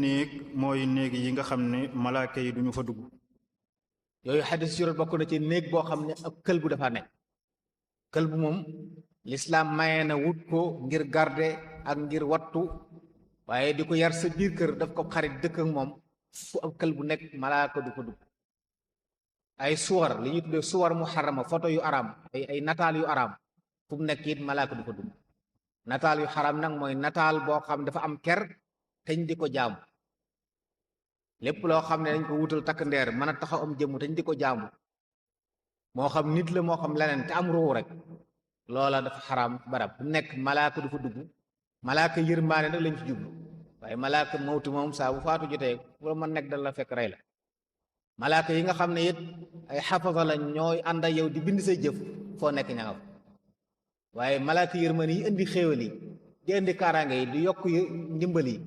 néeg mooy néeg yi nga xam ne malaaka yi duñu fa dugg. yooyu xadis yu bokk na ci néeg boo xam ne ab kël bu dafa nekk. kël bu moom lislaam maye na wut ko ngir garde ak ngir wattu, waaye di ko yar sa biir kër daf ko xarit dëkk ak moom fu ab kël bu nekk malaaka du ko dugg. ay suwar li ñuy tuddee suwar muharrama photo yu araam ay nataal yu araam fu mu nekk it malaaka du ko dugg. nataal yu xaram nag mooy nataal boo xam dafa am ker teñ di ko jaamu. lépp loo xam ne dañ ko wutal takk ndeer mën a taxaw am jëmm teñ di ko jaamu, moo xam nit la moo xam leneen te am ruu rek, loola dafa xaraam barab bu nekk malaaka du fa dugg. malaaka yërmaane nag lañ ci jublu, waaye malaaka mawtu moom saa bu faatu jotee wala man nekk dal la fekk rey la. malaaka yi nga xam ne it ay xafaza lañ ñooy ànd ak yow di bind say jëf foo nekk ña nga fa. waaye malaaka yërmaane yi indi xéewal yi di indi kaaraange yi di yokk ndimbal yi,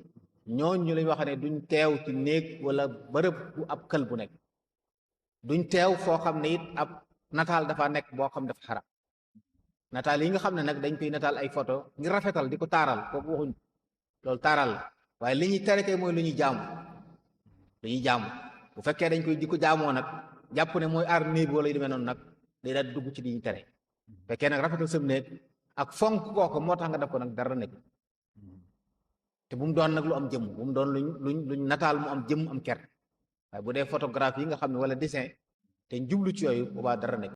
ñooñu lañ wax ne duñ teew ci néeg wala bërëb bu ab kël bu nekk. duñ teew foo xam ne it ab nataal dafa nekk boo xam dafa xaram. nataal yi nga xam ne nag dañ koy nataal ay photo ngir rafetal di ko taaral kooku waxuñ, loolu taaral la, waaye li ñuy tere kay mooy lu ñuy jaamu. lu ñuy jaamu bu fekkee dañ koy di ko jaamoo nag jàpp ne mooy aar néeg wala yu demee noonu nag day daal dugg ci li ñuy tere. fekkee nag rafetal sam néeg ak fonk kooku moo tax nga def ko nag dara nekk. te bu mu doon nag lu am jëmm, bu mu doon luñ nataal mu am jëmm am ker. waaye bu dee photographie yi nga xam ne wala dessin te njublu ci yooyu boobaa dara nekk.